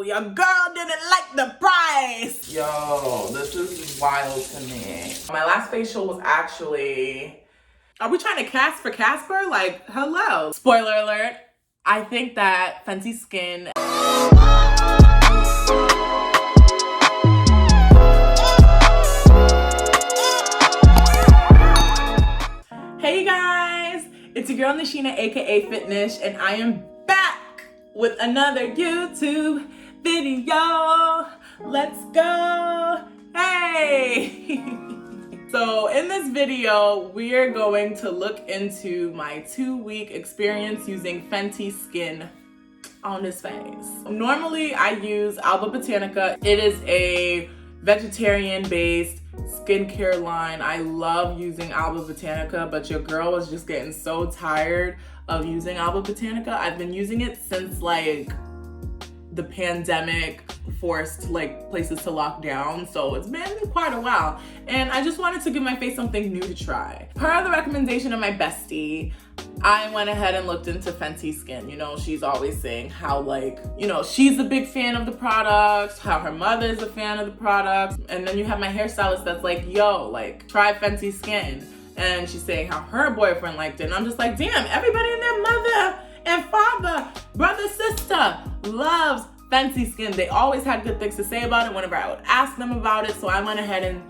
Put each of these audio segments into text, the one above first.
Your girl didn't like the price. Yo, this is wild to me. My last facial was actually... Are we trying to cast for Casper? Like, hello. Spoiler alert. I think that Fenty Skin... Hey guys, it's your girl Nishina, aka Fitnish, and I am back with another YouTube video. Let's go. Hey. So in this video, we're going to look into my 2-week experience using Fenty Skin on this face. Normally I use Alba Botanica. It is a vegetarian-based skincare line. I love using Alba Botanica, but your girl was just getting so tired of using Alba Botanica. I've been using it since like the pandemic forced like places to lock down, so it's been quite a while, and I just wanted to give my face something new to try. Per the recommendation of my bestie, I went ahead and looked into Fenty Skin. You know, she's always saying how, like, you know, she's a big fan of the products, how her mother's a fan of the products, and then you have my hairstylist that's like, yo, like, try Fenty Skin, and she's saying how her boyfriend liked it, and I'm just like, damn, everybody and their mother and father, brother, sister loves Fenty Skin. They always had good things to say about it whenever I would ask them about it, so I went ahead and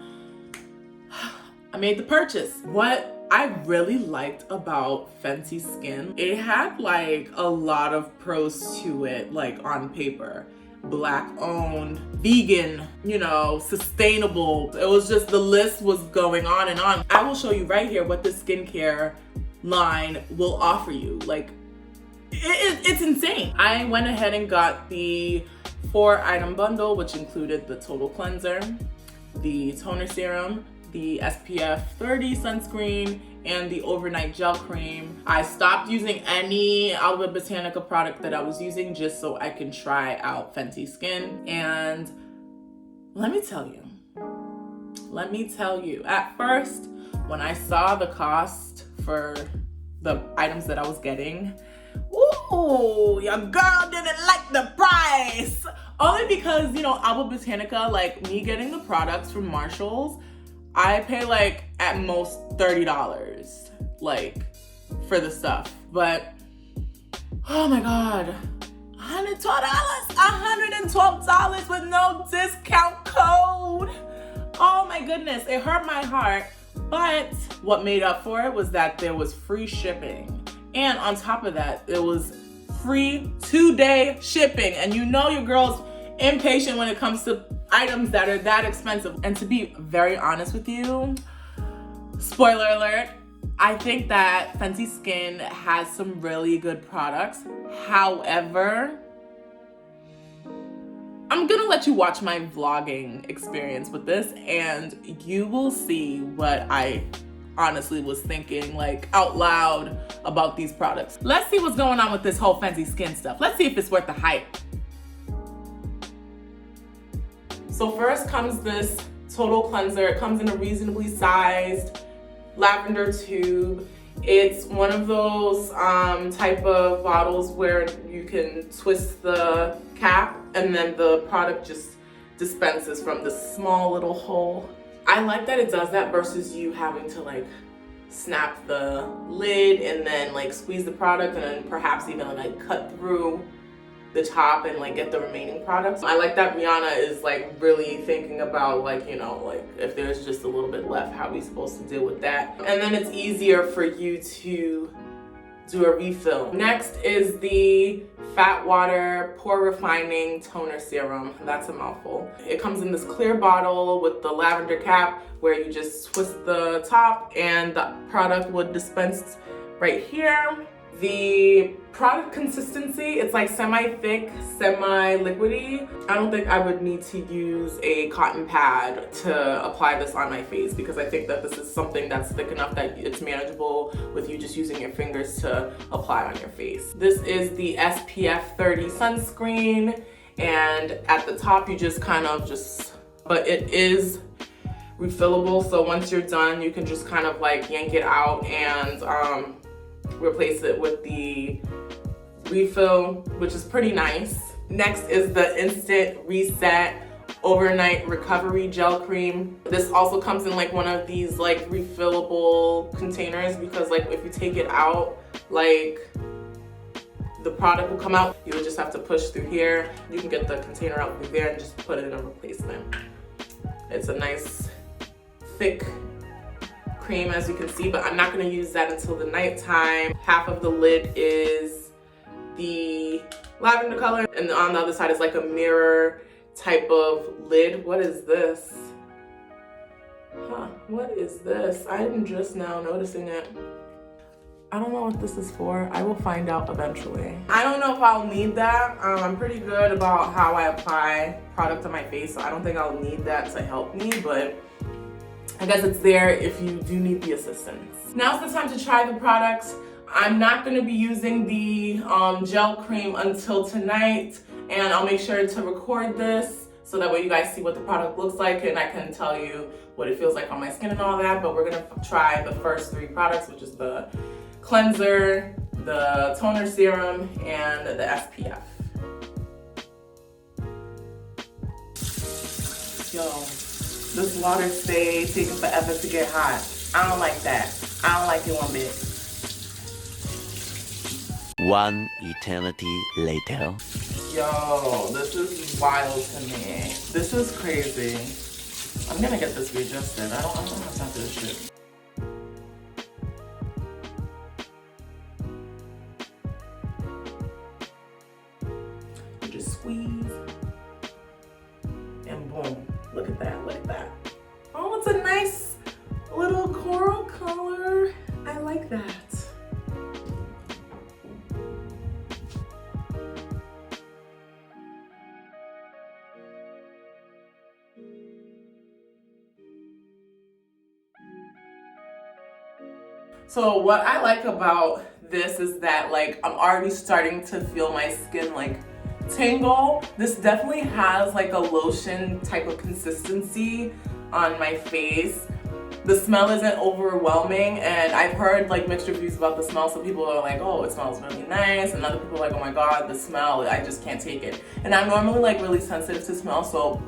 I made the purchase. What I really liked about Fenty Skin, it had like a lot of pros to it, like on paper. Black owned, vegan, you know, sustainable. It was just, the list was going on and on. I will show you right here what the skincare line will offer you. Like, it's insane. I went ahead and got the 4-item bundle, which included the total cleanser, the toner serum, the SPF 30 sunscreen, and the overnight gel cream. I stopped using any Alba Botanica product that I was using just so I can try out Fenty Skin. And let me tell you, at first, when I saw the cost for the items that I was getting, ooh, your girl didn't like the price. Only because, you know, Alba Botanica, like me getting the products from Marshall's, I pay like at most $30 like for the stuff. But oh my God, $112 with no discount code. Oh my goodness, it hurt my heart. But what made up for it was that there was free shipping. And on top of that, it was free 2-day shipping. And you know your girl's impatient when it comes to items that are that expensive. And to be very honest with you, spoiler alert, I think that Fenty Skin has some really good products. However, I'm gonna let you watch my vlogging experience with this and you will see what I honestly was thinking, like, out loud about these products. Let's see what's going on with this whole Fenty Skin stuff. Let's see if it's worth the hype. So first comes this total cleanser. It comes in a reasonably sized lavender tube. It's one of those type of bottles where you can twist the cap and then the product just dispenses from this small little hole. I like that it does that versus you having to like snap the lid and then like squeeze the product and then perhaps even like cut through the top and like get the remaining products. I like that Rihanna is like really thinking about, like, you know, like if there's just a little bit left, how are we supposed to deal with that? And then it's easier for you to do a refill. Next is the Fat Water Pore Refining Toner Serum. That's a mouthful. It comes in this clear bottle with the lavender cap where you just twist the top and the product would dispense right here. The product consistency, it's like semi-thick, semi-liquidy. I don't think I would need to use a cotton pad to apply this on my face because I think that this is something that's thick enough that it's manageable with you just using your fingers to apply on your face. This is the SPF 30 sunscreen, and at the top you just kind of but it is refillable, so once you're done you can just kind of like yank it out and replace it with the refill, which is pretty nice. Next is the Instant Reset Overnight Recovery Gel Cream. This also comes in like one of these like refillable containers, because like if you take it out, like the product will come out. You would just have to push through here. You can get the container out through there and just put it in a replacement. It's a nice thick cream, as you can see, but I'm not gonna use that until the nighttime. Half of the lid is the lavender color, and on the other side is like a mirror type of lid. What is this? What is this? I'm just now noticing it. I don't know what this is for. I will find out eventually. I don't know if I'll need that. I'm pretty good about how I apply product on my face, so I don't think I'll need that to help me, but I guess it's there if you do need the assistance. Now's the time to try the products. I'm not gonna be using the gel cream until tonight, and I'll make sure to record this so that way you guys see what the product looks like and I can tell you what it feels like on my skin and all that. But we're gonna try the first 3 products, which is the cleanser, the toner serum, and the SPF. Yo, this water stay taking forever to get hot. I don't like that. I don't like it one bit. One eternity later. Yo, this is wild to me. This is crazy. I'm gonna get this readjusted. I don't have time for this shit. Squeeze and boom. Look at that, look at that. Oh, it's a nice little coral color. I like that. So what I like about this is that like I'm already starting to feel my skin like tingle. This definitely has like a lotion type of consistency on my face. The smell isn't overwhelming, and I've heard like mixed reviews about the smell. Some people are like, oh, it smells really nice, and other people are like, oh my god, the smell, I just can't take it. And I'm normally like really sensitive to smell, so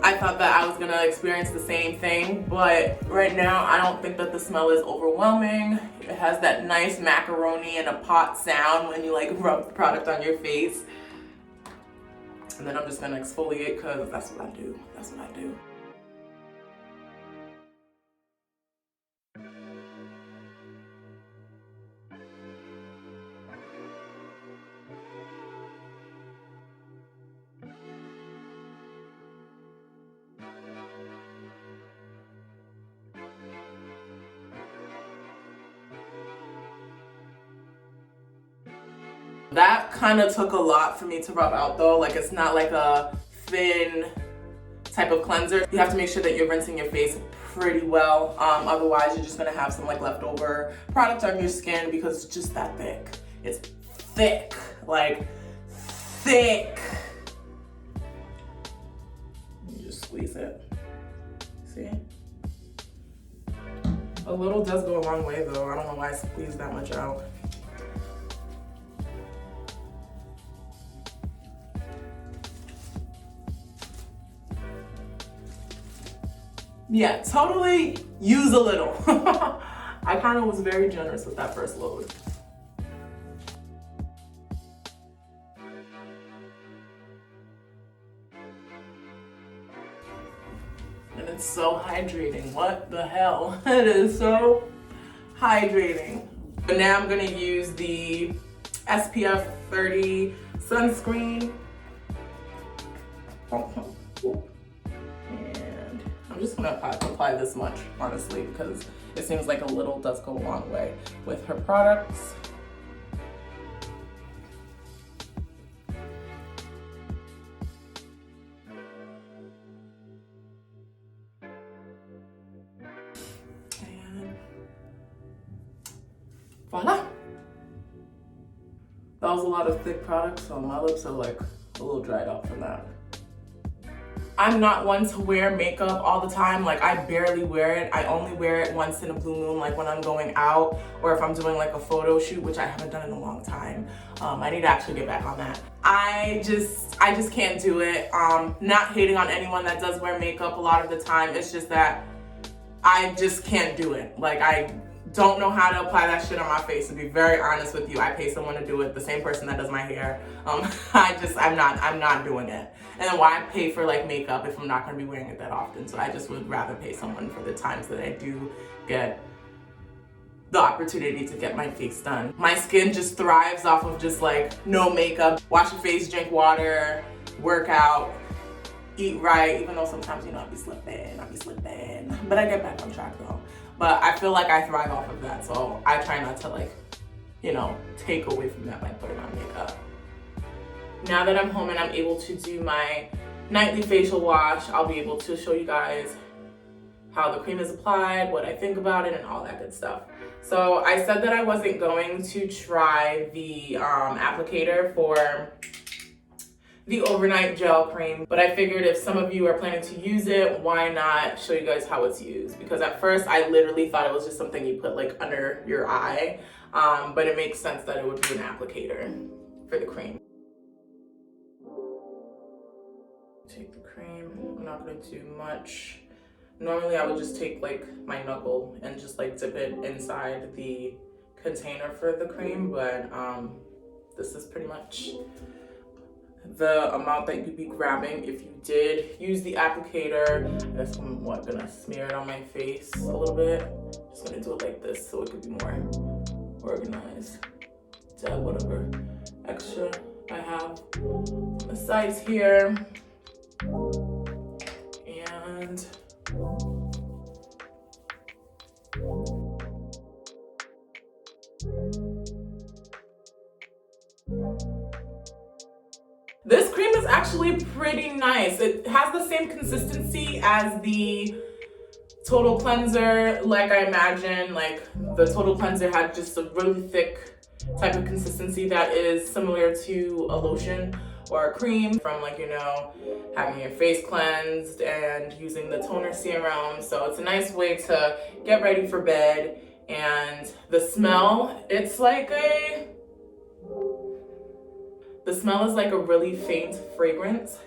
I thought that I was gonna experience the same thing, but right now I don't think that the smell is overwhelming. It has that nice macaroni in a pot sound when you like rub the product on your face. And then I'm just gonna exfoliate because that's what I do. That's what I do. That kind of took a lot for me to rub out though. Like it's not like a thin type of cleanser. You have to make sure that you're rinsing your face pretty well. Otherwise you're just gonna have some like leftover product on your skin because it's just that thick. It's thick, like thick. You just squeeze it, see? A little does go a long way though. I don't know why I squeezed that much out. Yeah, totally use a little. I kind of was very generous with that first load. And it's so hydrating. What the hell? It is so hydrating. But now I'm gonna use the SPF 30 sunscreen. I'm just gonna apply this much, honestly, because it seems like a little does go a long way with her products. And voila! That was a lot of thick product, so my lips are like a little dried out from that. I'm not one to wear makeup all the time. Like, I barely wear it. I only wear it once in a blue moon, like when I'm going out or if I'm doing like a photo shoot, which I haven't done in a long time. I need to actually get back on that. I just can't do it. Not hating on anyone that does wear makeup a lot of the time. It's just that I just can't do it. Like, I don't know how to apply that shit on my face. To be very honest with you, I pay someone to do it, the same person that does my hair. I'm not doing it. And then why pay for like makeup if I'm not gonna be wearing it that often? So I just would rather pay someone for the times that I do get the opportunity to get my face done. My skin just thrives off of just like no makeup. Wash your face, drink water, work out, eat right, even though sometimes, you know, I be slipping. But I get back on track though. But I feel like I thrive off of that, so I try not to like, you know, take away from that by putting on makeup. Now that I'm home and I'm able to do my nightly facial wash, I'll be able to show you guys how the cream is applied, what I think about it, and all that good stuff. So I said that I wasn't going to try the applicator for the overnight gel cream, but I figured if some of you are planning to use it, why not show you guys how it's used? Because at first I literally thought it was just something you put like under your eye, but it makes sense that it would be an applicator for the cream. Take the cream, I'm not gonna do much. Normally I would just take like my knuckle and just like dip it inside the container for the cream, but this is pretty much the amount that you'd be grabbing if you did use the applicator. I guess I'm gonna smear it on my face a little bit. Just gonna do it like this so it could be more organized. To add whatever extra I have on the sides here. And this cream is actually pretty nice. It has the same consistency as the Total Cleanser. Like I imagine, like the Total Cleanser had just a really thick type of consistency that is similar to a lotion or a cream from like, you know, having your face cleansed and using the toner serum. So it's a nice way to get ready for bed. And the smell, the smell is like a really faint fragrance.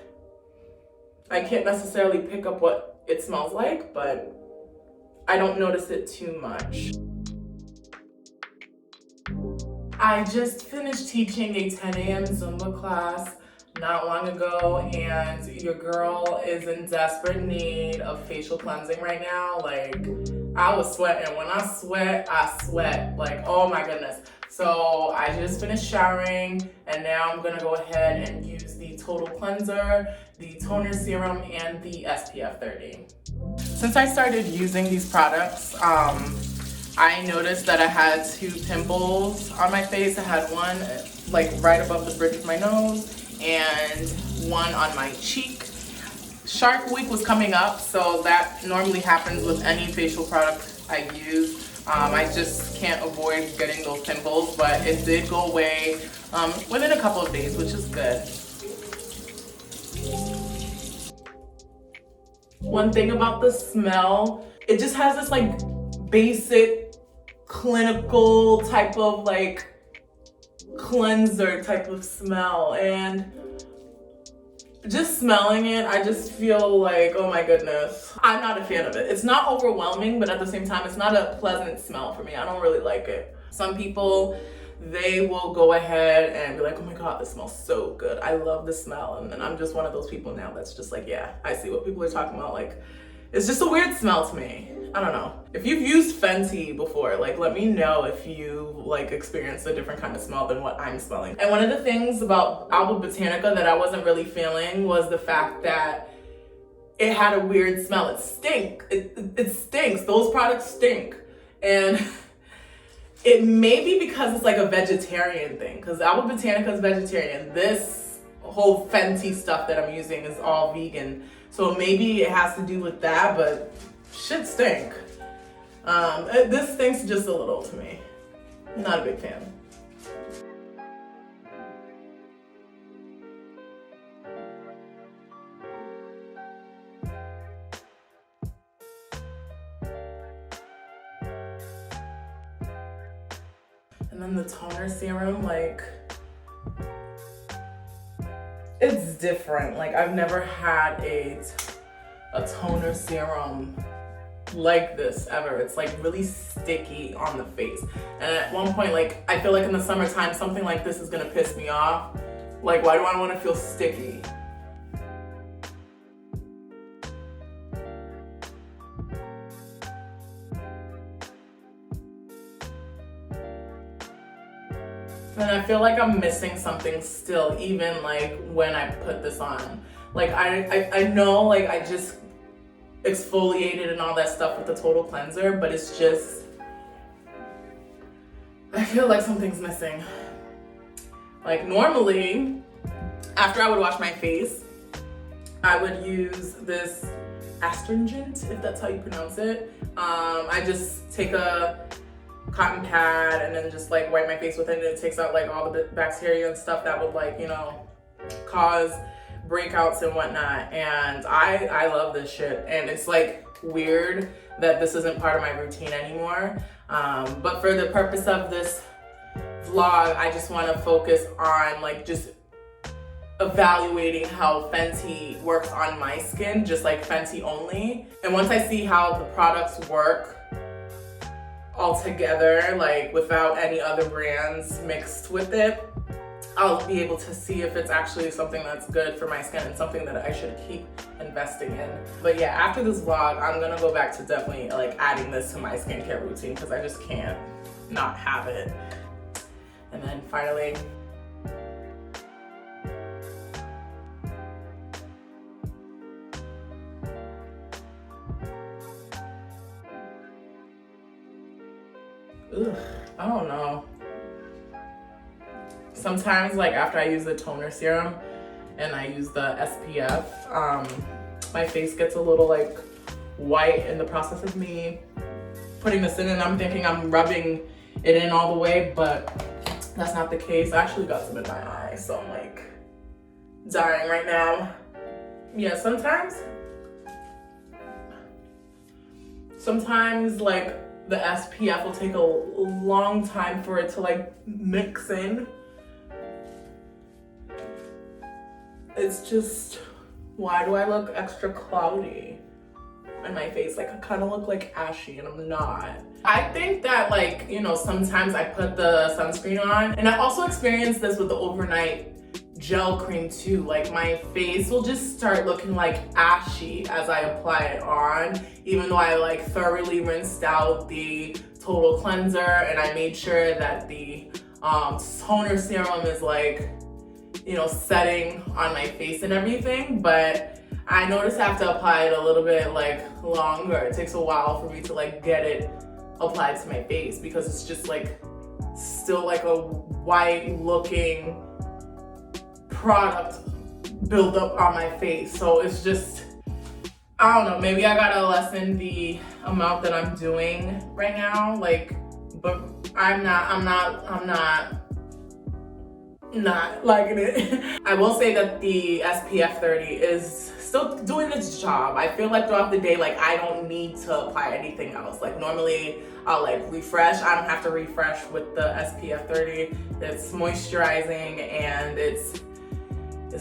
I can't necessarily pick up what it smells like, but I don't notice it too much. I just finished teaching a 10 a.m. Zumba class not long ago, and your girl is in desperate need of facial cleansing right now. Like, I was sweating. When I sweat. Like, oh my goodness. So I just finished showering, and now I'm gonna go ahead and use the Total Cleanser, the toner serum, and the SPF 30. Since I started using these products, I noticed that I had 2 pimples on my face. I had one like right above the bridge of my nose and one on my cheek. Shark Week was coming up, so that normally happens with any facial product I use. I just can't avoid getting those pimples, but it did go away within a couple of days, which is good. One thing about the smell, it just has this like basic clinical type of like cleanser type of smell, and just smelling it, I just feel like, oh my goodness. I'm not a fan of it. It's not overwhelming, but at the same time, it's not a pleasant smell for me. I don't really like it. Some people, they will go ahead and be like, oh my God, this smells so good. I love the smell. And then I'm just one of those people now that's just like, yeah, I see what people are talking about. Like, it's just a weird smell to me. I don't know. If you've used Fenty before, like, let me know if you like experienced a different kind of smell than what I'm smelling. And one of the things about Alba Botanica that I wasn't really feeling was the fact that it had a weird smell. It stinks. Those products stink. And it may be because it's like a vegetarian thing, because Alba Botanica is vegetarian. This whole Fenty stuff that I'm using is all vegan. So maybe it has to do with that, but shit stink. This stinks just a little to me. Not a big fan. And then the toner serum, like, it's different. Like, I've never had a toner serum like this ever. It's like really sticky on the face. And at one point, like, I feel like in the summertime, something like this is gonna piss me off. Like, why do I want to feel sticky? And I feel like I'm missing something still, even like when I put this on. Like I know like I just exfoliated and all that stuff with the total cleanser, but it's just, I feel like something's missing. Like normally, after I would wash my face, I would use this astringent, if that's how you pronounce it. I just take a cotton pad and then just like wipe my face with it, and it takes out like all the bacteria and stuff that would like, you know, cause breakouts and whatnot. And I love this shit, and it's like weird that this isn't part of my routine anymore. But for the purpose of this vlog, I just want to focus on like just evaluating how Fenty works on my skin, just like Fenty only. And once I see how the products work all together, like without any other brands mixed with it, I'll be able to see if it's actually something that's good for my skin and something that I should keep investing in. But yeah, after this vlog, I'm gonna go back to definitely like adding this to my skincare routine because I just can't not have it. And then finally, I don't know. Sometimes like after I use the toner serum and I use the SPF, my face gets a little like white in the process of me putting this in, and I'm thinking I'm rubbing it in all the way, but that's not the case. I actually got some in my eye, so I'm like dying right now. Yeah, sometimes like the SPF will take a long time for it to like mix in. It's just, why do I look extra cloudy on my face? Like I kind of look like ashy, and I'm not. I think that like, you know, sometimes I put the sunscreen on, and I also experienced this with the overnight gel cream too. Like my face will just start looking like ashy as I apply it on, even though I like thoroughly rinsed out the total cleanser and I made sure that the toner serum is like, you know, setting on my face and everything. But I noticed I have to apply it a little bit like longer. It takes a while for me to like get it applied to my face because it's just like still like a white looking product build up on my face. So it's just, I don't know, maybe I gotta lessen the amount that I'm doing right now, like, but I'm not liking it. I will say that the SPF 30 is still doing its job. I feel like throughout the day, like I don't need to apply anything else. Like normally I'll like refresh. I don't have to refresh with the SPF 30. It's moisturizing and it's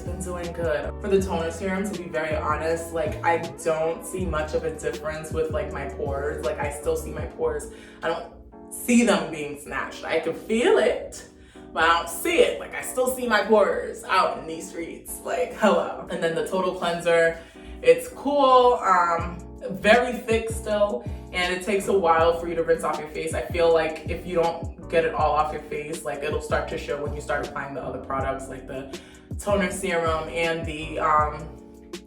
been doing good. For the toner serum, to be very honest, like I don't see much of a difference with like my pores. Like I still see my pores. I don't see them being snatched. I can feel it, but I don't see it. Like I still see my pores out in these streets. Like hello. And then the total cleanser, it's cool, very thick still, and it takes a while for you to rinse off your face. I feel like if you don't get it all off your face, like it'll start to show when you start applying the other products like the toner serum and the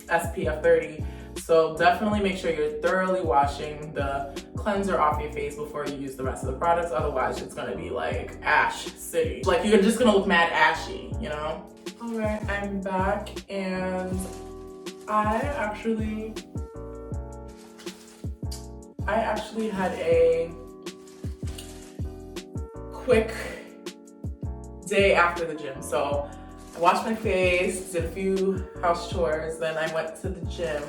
SPF 30. So definitely make sure you're thoroughly washing the cleanser off your face before you use the rest of the products. Otherwise it's gonna be like ash city. Like you're just gonna look mad ashy, you know? All right, I'm back, and I actually had a quick day after the gym. So I washed my face, did a few house chores, then I went to the gym.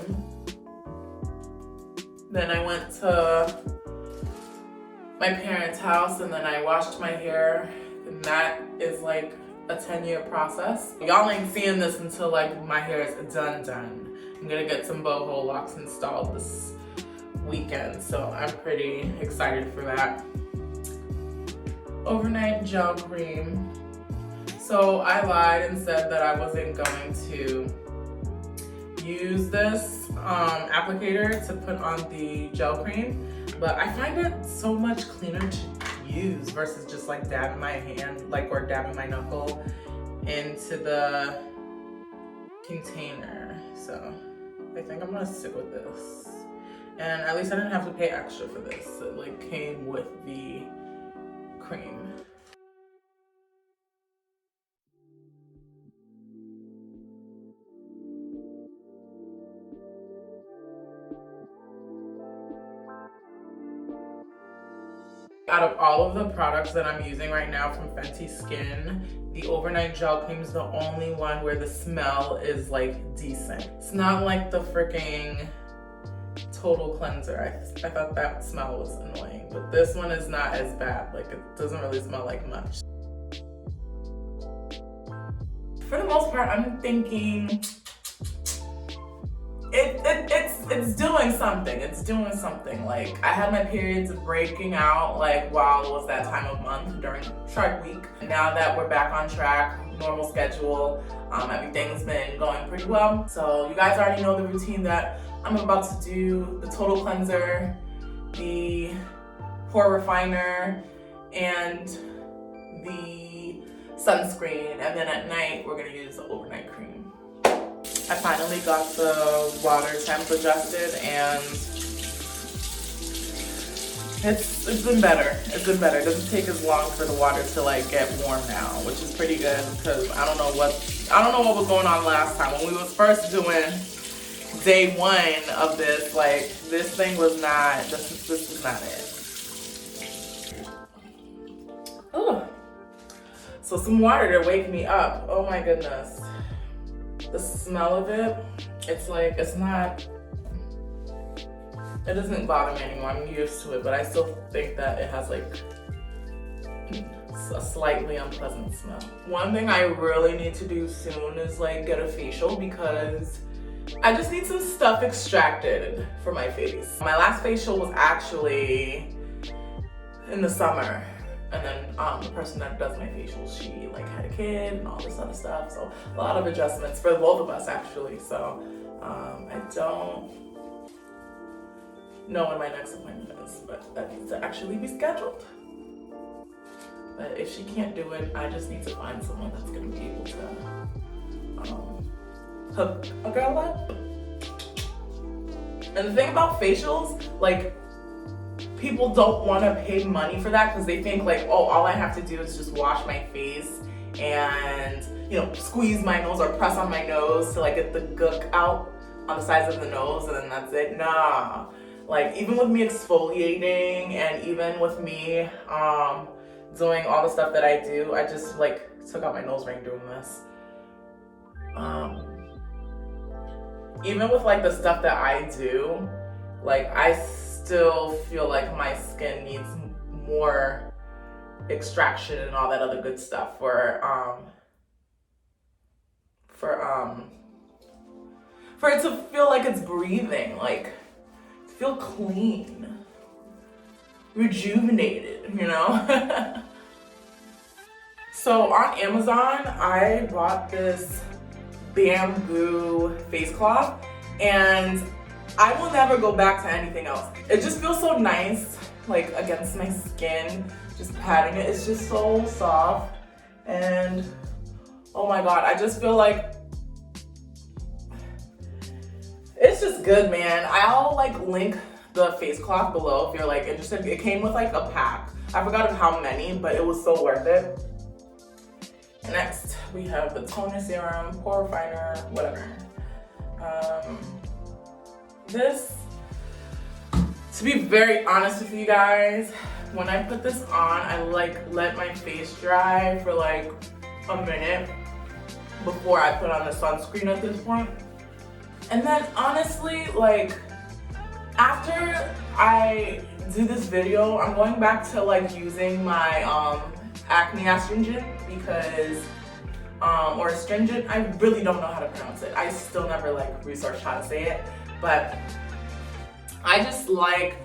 Then I went to my parents' house and then I washed my hair, and that is like a 10-year process. Y'all ain't seeing this until like my hair is done. I'm gonna get some boho locks installed this weekend, so I'm pretty excited for that. Overnight gel cream. So I lied and said that I wasn't going to use this applicator to put on the gel cream, but I find it so much cleaner to use versus just like dabbing my hand, like, or dabbing my knuckle into the container. So I think I'm gonna stick with this. And at least I didn't have to pay extra for this. It like came with the cream. Out of all of the products that I'm using right now from Fenty Skin, the overnight gel cream is the only one where the smell is like decent. It's not like the freaking total cleanser. I thought that smell was annoying, but this one is not as bad. Like, it doesn't really smell like much. For the most part, I'm thinking it's doing something. It's doing something. Like, I had my periods breaking out like while it was that time of month during Shark Week. Now that we're back on track, normal schedule, everything's been going pretty well. So you guys already know the routine that I'm about to do: the total cleanser, the Porefiner, and the sunscreen. And then at night, we're gonna use the overnight cream. I finally got the water temp adjusted, and it's been better. It's been better. It doesn't take as long for the water to like get warm now, which is pretty good, because I don't know what was going on last time when we was first doing day 1 of this. Like, this thing was not. This is not it. Oh, so some water to wake me up. Oh my goodness. The smell of it, it's like, it doesn't bother me anymore. I'm used to it, but I still think that it has like a slightly unpleasant smell. One thing I really need to do soon is like get a facial, because I just need some stuff extracted for my face. My last facial was actually in the summer. And then the person that does my facials, she like had a kid and all this other stuff. So a lot of adjustments for both of us actually. So I don't know when my next appointment is, but that needs to actually be scheduled. But if she can't do it, I just need to find someone that's gonna be able to hook a girl up. And the thing about facials, like, people don't want to pay money for that because they think like, oh, all I have to do is just wash my face and, you know, squeeze my nose or press on my nose to like get the gook out on the sides of the nose, and then that's it. Nah, like, even with me exfoliating and even with me doing all the stuff that I do, I just like took out my nose ring doing this. Even with like the stuff that I do, like, I still feel like my skin needs more extraction and all that other good stuff for it to feel like it's breathing, like to feel clean, rejuvenated, you know? So on Amazon, I bought this bamboo face cloth, and I will never go back to anything else. It just feels so nice, like against my skin, just patting it. It's just so soft, and oh my God, I just feel like it's just good, man. I'll like link the face cloth below if you're like interested. It came with like a pack. I forgot how many, but it was so worth it. Next, we have the toner serum, Porefiner, whatever. This, to be very honest with you guys, when I put this on, I like let my face dry for like a minute before I put on the sunscreen at this point. And then honestly, like, after I do this video. I'm going back to like using my acne astringent because or astringent, I really don't know how to pronounce it. I still never like researched how to say it, but I just like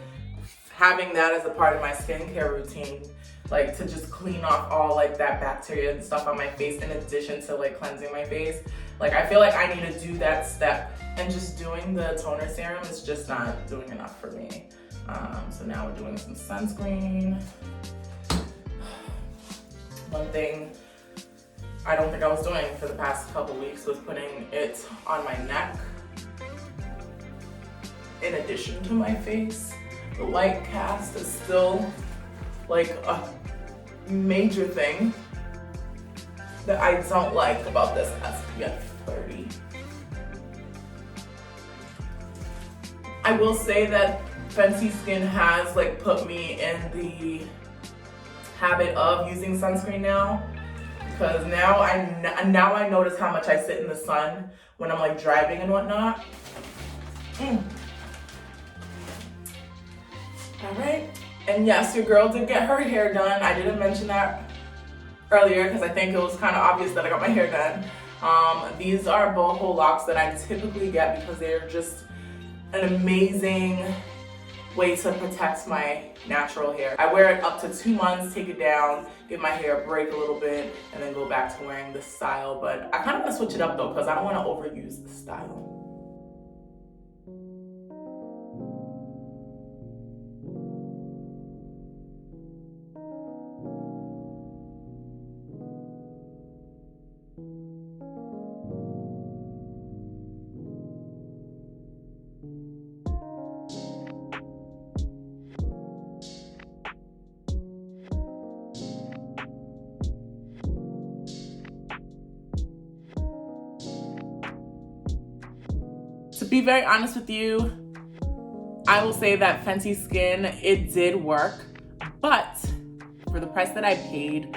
having that as a part of my skincare routine, like to just clean off all like that bacteria and stuff on my face in addition to like cleansing my face. Like I feel like I need to do that step, and just doing the toner serum is just not doing enough for me. So now we're doing some sunscreen. One thing I don't think I was doing for the past couple weeks was putting it on my neck in addition to my face. The white cast is still like a major thing that I don't like about this SPF 30. I will say that Fenty Skin has like put me in the habit of using sunscreen now, because now I notice how much I sit in the sun when I'm like driving and whatnot. All right, and yes, your girl did get her hair done. I didn't mention that earlier because I think it was kind of obvious that I got my hair done. These are boho locks that I typically get because they're just an amazing way to protect my natural hair. I wear it up to 2 months, take it down, give my hair a break a little bit, and then go back to wearing this style. But I kind of want to switch it up though, because I don't want to overuse the style. To be very honest with you, I will say that Fenty Skin, it did work, but for the price that I paid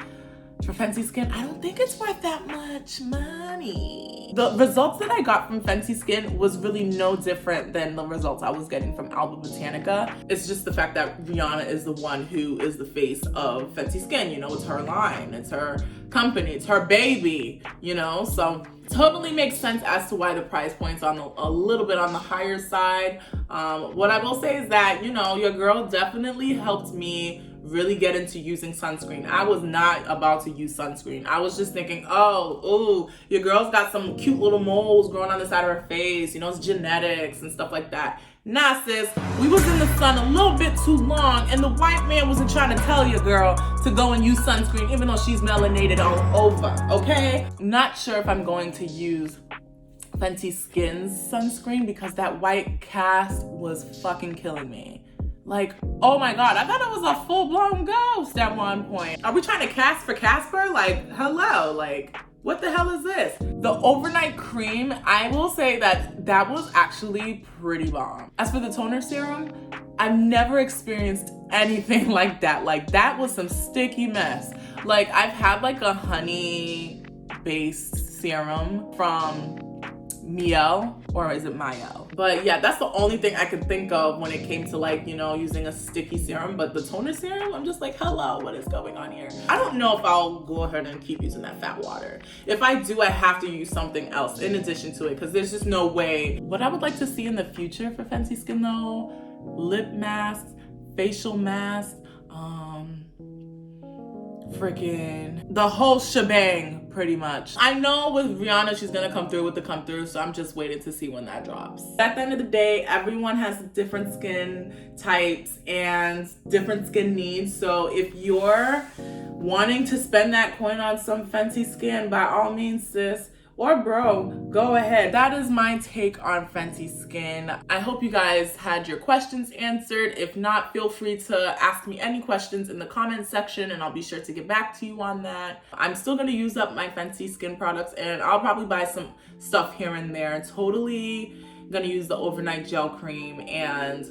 for Fenty Skin, I don't think it's worth that much money. The results that I got from Fenty Skin was really no different than the results I was getting from Alba Botanica. It's just the fact that Rihanna is the one who is the face of Fenty Skin. You know, it's her line, it's her company, it's her baby, you know? So totally makes sense as to why the price point's on a little bit on the higher side. What I will say is that, you know, your girl definitely helped me really get into using sunscreen. I was not about to use sunscreen. I was just thinking, ooh, your girl's got some cute little moles growing on the side of her face, you know, it's genetics and stuff like that. Nah, sis, we was in the sun a little bit too long, and the white man wasn't trying to tell your girl to go and use sunscreen, even though she's melanated all over, okay? Not sure if I'm going to use Fenty Skin's sunscreen because that white cast was fucking killing me. Like, oh my God, I thought I was a full-blown ghost at one point. Are we trying to cast for Casper? Like, hello, like, what the hell is this? The overnight cream, I will say that that was actually pretty bomb. As for the toner serum, I've never experienced anything like that. Like, that was some sticky mess. Like, I've had like a honey-based serum from Miel, or is it Miel? But yeah, that's the only thing I could think of when it came to like, you know, using a sticky serum. But the toner serum, I'm just like, hello, what is going on here? I don't know if I'll go ahead and keep using that fat water. If I do, I have to use something else in addition to it, because there's just no way. What I would like to see in the future for Fenty Skin though, lip masks, facial masks, freaking the whole shebang, pretty much. I know with Rihanna, she's gonna come through with the come through, so I'm just waiting to see when that drops. At the end of the day, everyone has different skin types and different skin needs. So if you're wanting to spend that coin on some Fenty Skin, by all means, sis, or bro, go ahead. That is my take on Fenty Skin. I hope you guys had your questions answered. If not, feel free to ask me any questions in the comment section and I'll be sure to get back to you on that. I'm still gonna use up my Fenty Skin products and I'll probably buy some stuff here and there. Totally gonna use the overnight gel cream, and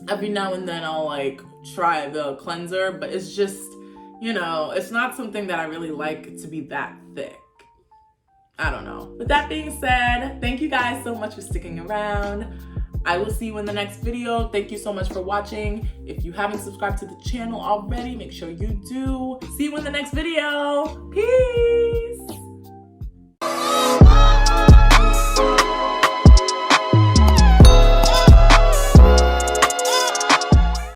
every now and then I'll like try the cleanser, but it's just, you know, it's not something that I really like to be that thick. I don't know. With that being said, thank you guys so much for sticking around. I will see you in the next video. Thank you so much for watching. If you haven't subscribed to the channel already, make sure you do. See you in the next video. Peace.